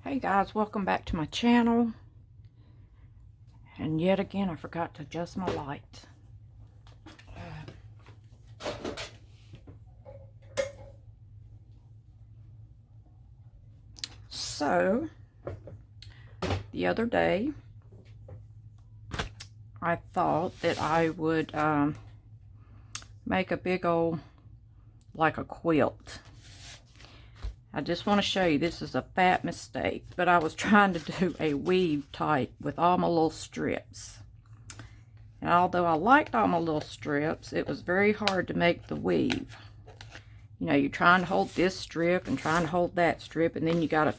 Hey guys, welcome back to my channel. And yet again, I forgot to adjust my light. So, the other day, I thought that I would make a big old, like a quilt. I just want to show you, this is a fat mistake, but I was trying to do a weave type with all my little strips. And although I liked all my little strips, it was very hard to make the weave. You know, you're trying to hold this strip and trying to hold that strip, and then you got to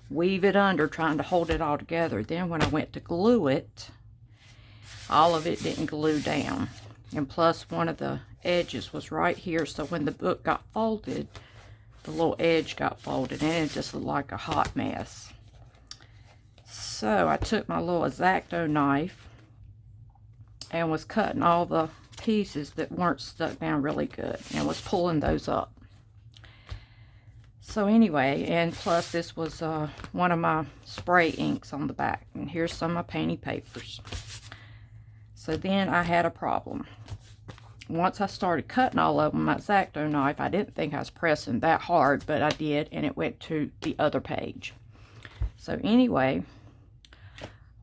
weave it under trying to hold it all together. Then when I went to glue it, all of it didn't glue down. And plus one of the edges was right here, so when the book got folded, the little edge got folded and it just looked like a hot mess. So I took my little X-Acto knife and was cutting all the pieces that weren't stuck down really good and was pulling those up. So anyway, and plus this was one of my spray inks on the back, and here's some of my painting papers. So then I had a problem. Once I started cutting all of them, my X-Acto knife, I didn't think I was pressing that hard, but I did, and it went to the other page. So anyway,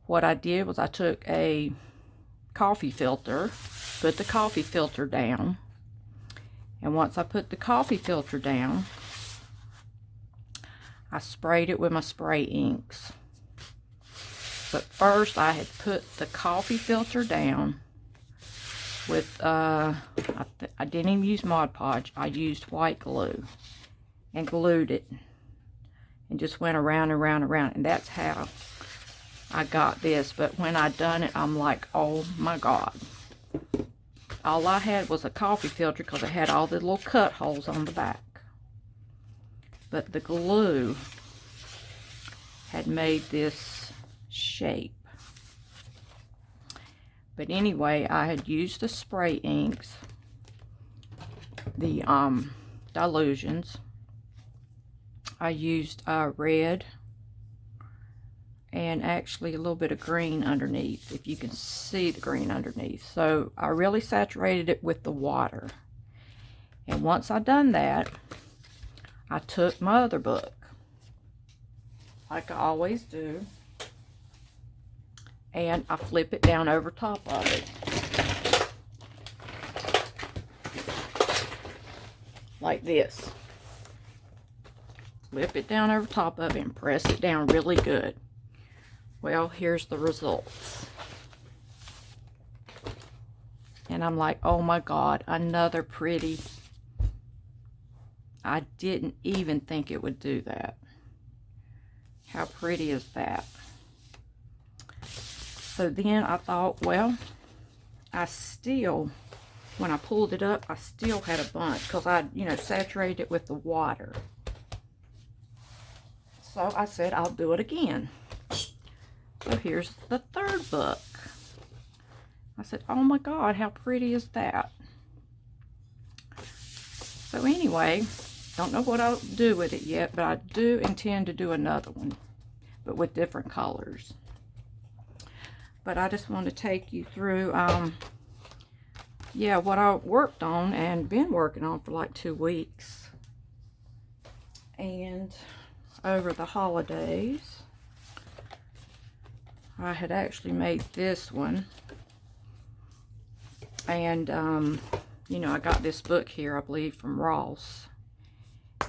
what I did was I took a coffee filter, put the coffee filter down, and once I put the coffee filter down, I sprayed it with my spray inks. But first I had put the coffee filter down with, I didn't even use Mod Podge, I used white glue and glued it and just went around and around and around, and that's how I got this. But when I done it, I'm like, oh my God. All I had was a coffee filter because it had all the little cut holes on the back. But the glue had made this shape. But anyway, I had used the spray inks, the Dilutions. I used red and actually a little bit of green underneath, if you can see the green underneath. So I really saturated it with the water. And once I done that, I took my other book, like I always do, and I flip it down over top of it. Like this. Flip it down over top of it and press it down really good. Well, here's the results. And I'm like, oh my God, another pretty. I didn't even think it would do that. How pretty is that? So then I thought, well, I still, when I pulled it up, I still had a bunch because I, you know, saturated it with the water. So I said, I'll do it again. So here's the third book. I said, oh my God, how pretty is that? So anyway, don't know what I'll do with it yet, but I do intend to do another one, but with different colors. But I just want to take you through, yeah, what I worked on and been working on for like 2 weeks. And over the holidays, I had actually made this one. And, you know, I got this book here, I believe, from Ross.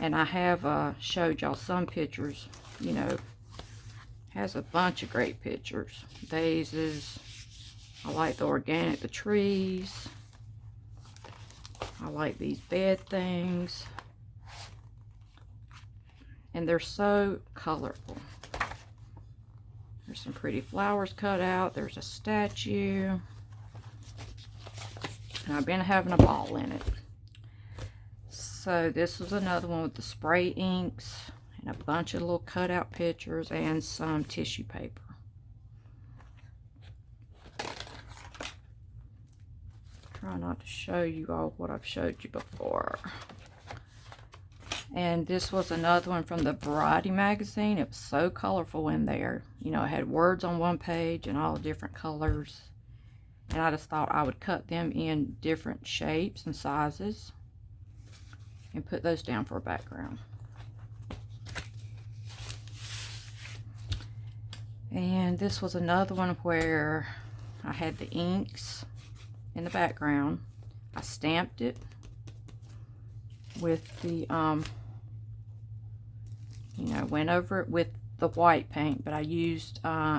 And I have showed y'all some pictures, you know. Has a bunch of great pictures. Daisies. I like the organic, the trees. I like these bed things. And they're so colorful. There's some pretty flowers cut out. There's a statue. And I've been having a ball in it. So this is another one with the spray inks and a bunch of little cutout pictures and some tissue paper. Try not to show you all what I've showed you before. And this was another one from the Variety magazine. It was so colorful in there. You know, it had words on one page and all different colors. And I just thought I would cut them in different shapes and sizes and put those down for a background. And this was another one where I had the inks in the background. I stamped it with the, you know, went over it with the white paint, but I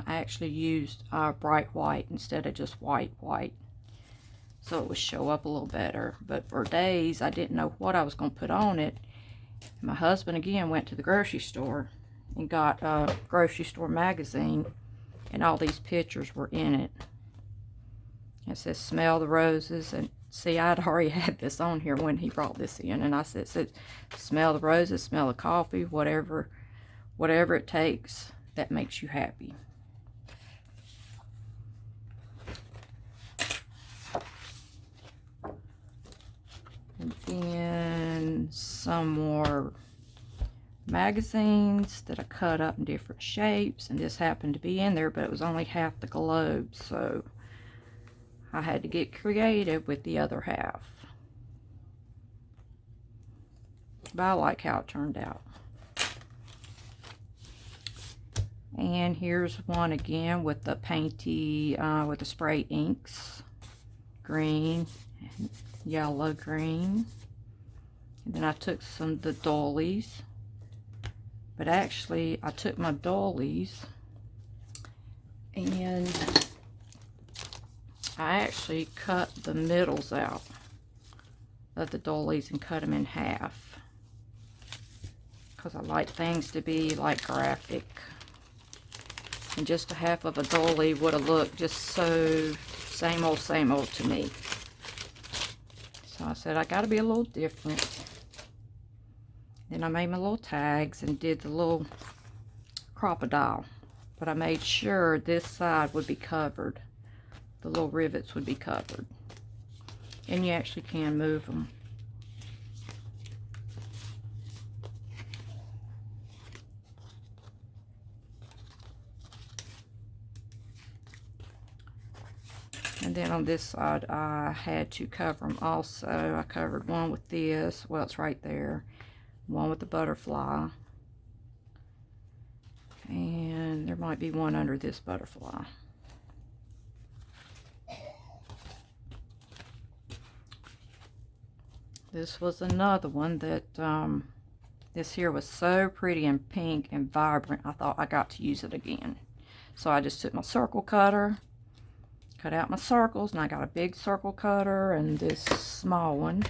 actually used bright white instead of just white, so it would show up a little better. But for days, I didn't know what I was going to put on it. My husband again went to the grocery store and got a grocery store magazine, and all these pictures were in it. It says smell the roses, and see, I'd already had this on here when he brought this in, and I said smell the roses, smell the coffee, whatever it takes that makes you happy. And then some more magazines that I cut up in different shapes, and this happened to be in there, but it was only half the globe, so I had to get creative with the other half. But I like how it turned out. And here's one again with the painty, with the spray inks. Green, yellow, green. And then I took some of the doilies. But actually, I took my doilies and I actually cut the middles out of the doilies and cut them in half. Because I like things to be like graphic. And just a half of a doily would have looked just so same old to me. So I said, I got to be a little different. Then I made my little tags and did the little crocodile. But I made sure this side would be covered. The little rivets would be covered. And you actually can move them. And then on this side, I had to cover them also. I covered one with this. Well, it's right there. One with the butterfly. And there might be one under this butterfly. This was another one that, this here was so pretty and pink and vibrant. I thought I got to use it again. So I just took my circle cutter, cut out my circles, and I got a big circle cutter and this small one.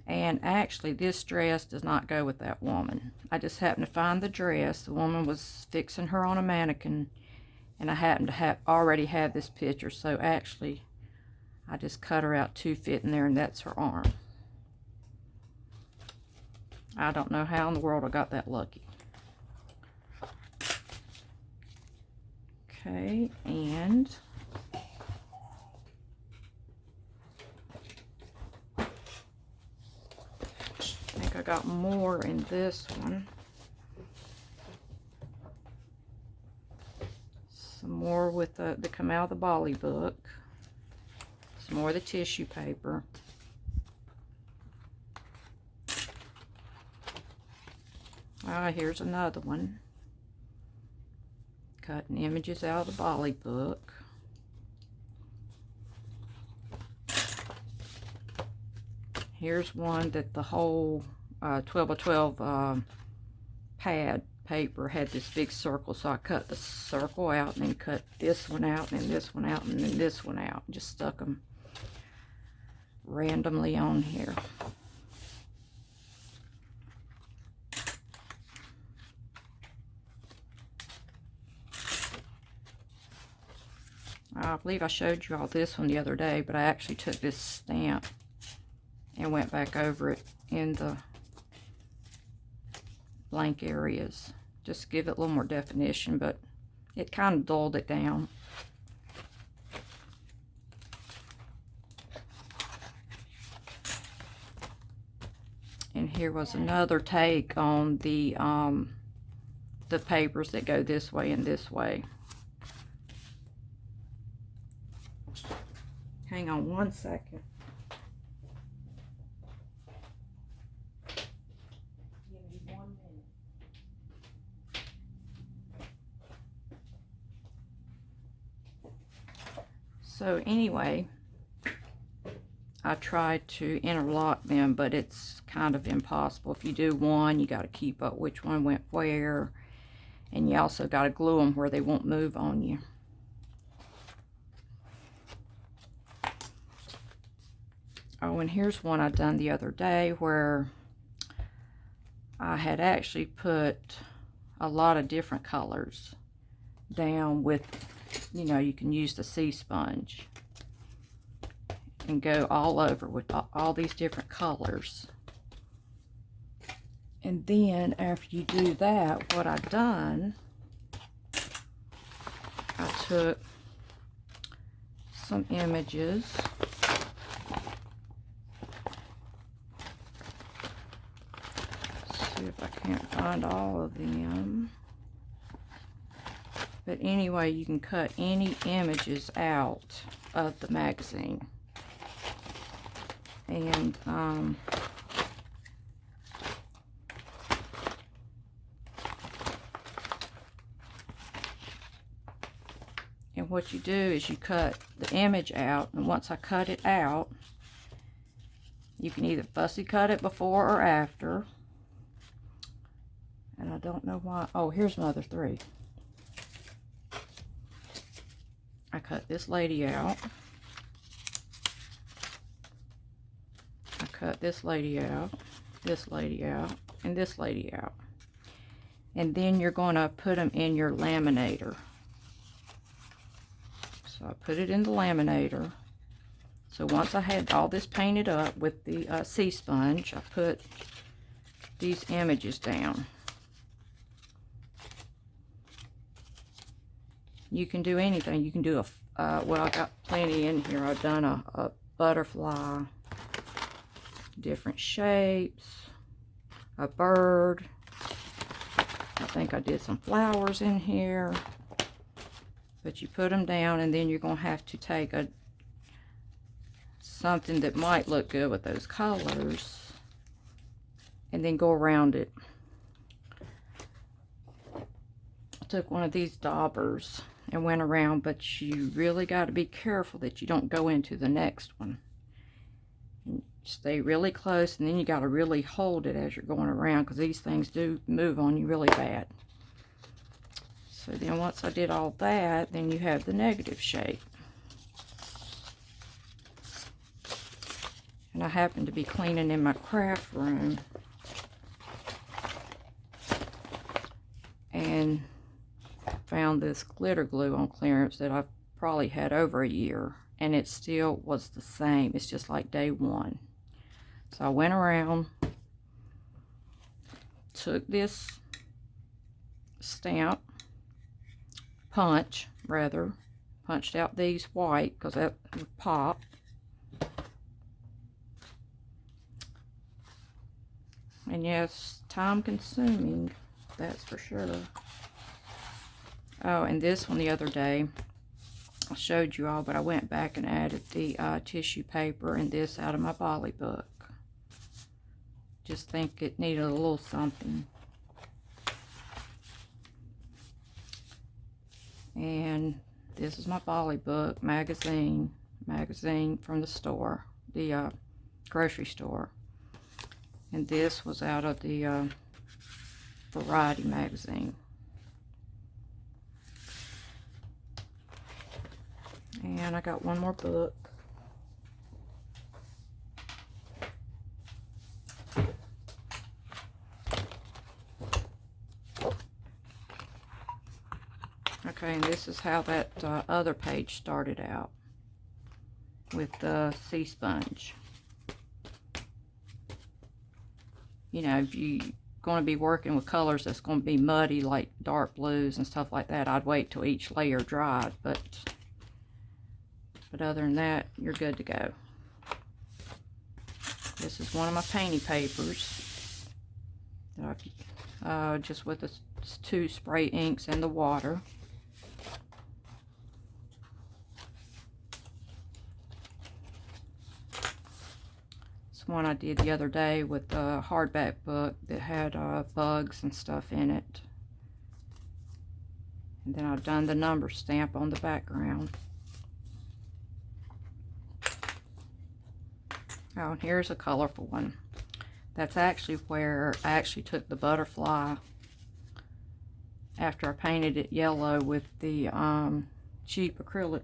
And actually, this dress does not go with that woman. I just happened to find the dress. The woman was fixing her on a mannequin, and I happened to already have this picture. So actually, I just cut her out to fit in there, and that's her arm. I don't know how in the world I got that lucky. Okay, and I think I got more in this one. Some more with the come out of the Bali book. Some more of the tissue paper. Here's another one. Cutting images out of the Bali book. Here's one that the whole 12 by 12 pad paper had this big circle, so I cut the circle out and then cut this one out and then this one out and then this one out. Just stuck them randomly on here. I believe I showed you all this one the other day, but I actually took this stamp and went back over it in the blank areas. Just to give it a little more definition, but it kind of dulled it down. And here was another take on the papers that go this way and this way. Hang on one second. Give me 1 minute. So anyway, I tried to interlock them, but it's kind of impossible. If you do one, you got to keep up which one went where, and you also got to glue them where they won't move on you. Oh, and here's one I done the other day where I had actually put a lot of different colors down with, you know, you can use the sea sponge and go all over with all these different colors. And then after you do that, what I've done, I took some images. See if I can't find all of them. But anyway, you can cut any images out of the magazine. And what you do is you cut the image out, and once I cut it out, you can either fussy cut it before or after. And I don't know why. Oh, here's another 3. I cut this lady out. I cut this lady out, this lady out, and this lady out. And then you're going to put them in your laminator. So I put it in the laminator. So once I had all this painted up with the sea sponge, I put these images down. You can do anything. You can do well, I got plenty in here. I've done a butterfly, different shapes, a bird. I think I did some flowers in here. But you put them down, and then you're going to have to take something that might look good with those colors and then go around it. I took one of these daubers and went around, but you really got to be careful that you don't go into the next one. And stay really close, and then you got to really hold it as you're going around, because these things do move on you really bad. So then once I did all that, then you have the negative shape. And I happened to be cleaning in my craft room, and found this glitter glue on clearance that I've probably had over a year, and it still was the same. It's just like day one. So I went around, took this punched out these white because that would pop. And yes, time consuming, that's for sure. Oh, and this one the other day, I showed you all, but I went back and added the tissue paper and this out of my Bolly book. Just think it needed a little something. And this is my Bolly book magazine from the store, the grocery store. And this was out of the Variety magazine. And I got one more book. Okay, and this is how that other page started out with the sea sponge. You know, if you're going to be working with colors that's going to be muddy, like dark blues and stuff like that, I'd wait till each layer dried, but other than that, you're good to go. This is one of my painting papers. just with the 2 spray inks and the water. It's one I did the other day with the hardback book that had bugs and stuff in it. And then I've done the number stamp on the background. Oh, and here's a colorful one. That's actually where I actually took the butterfly after I painted it yellow with the cheap acrylic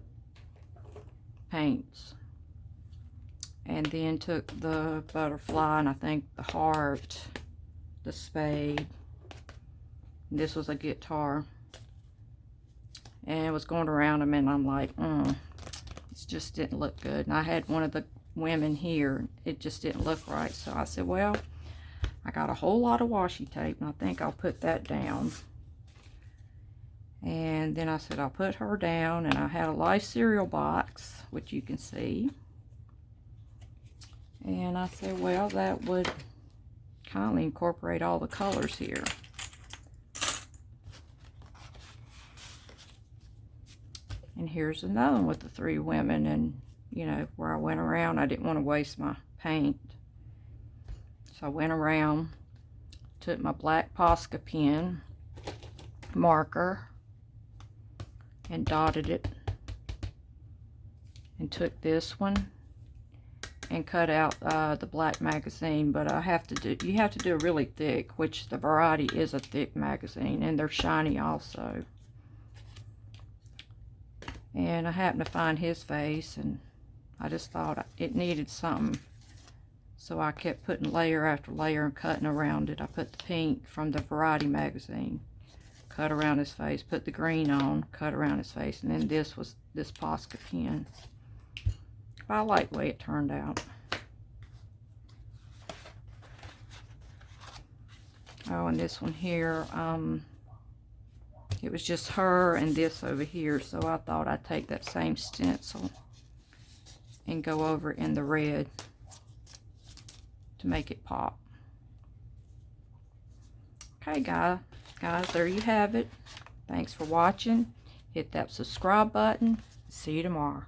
paints. And then took the butterfly and I think the heart, the spade. This was a guitar. And it was going around them and I'm like, it just didn't look good. And I had one of the women here, it just didn't look right. So I said, well, I got a whole lot of washi tape and I think I'll put that down. And then I said, I'll put her down, and I had a life cereal box, which you can see. And I said, well, that would kind of incorporate all the colors here. And here's another one with the 3 women, and you know, where I went around, I didn't want to waste my paint. So I went around, took my black Posca pen marker and dotted it, and took this one and cut out the black magazine. But you have to do a really thick, which the Variety is a thick magazine, and they're shiny also. And I happened to find his face, and I just thought it needed something, so I kept putting layer after layer and cutting around it. I put the pink from the Variety magazine, cut around his face, put the green on, cut around his face, and then this was this Posca pen. I like the way it turned out. Oh, and this one here, it was just her and this over here, so I thought I'd take that same stencil and go over in the red to make it pop. Okay, guys, there you have it. Thanks for watching. Hit that subscribe button. See you tomorrow.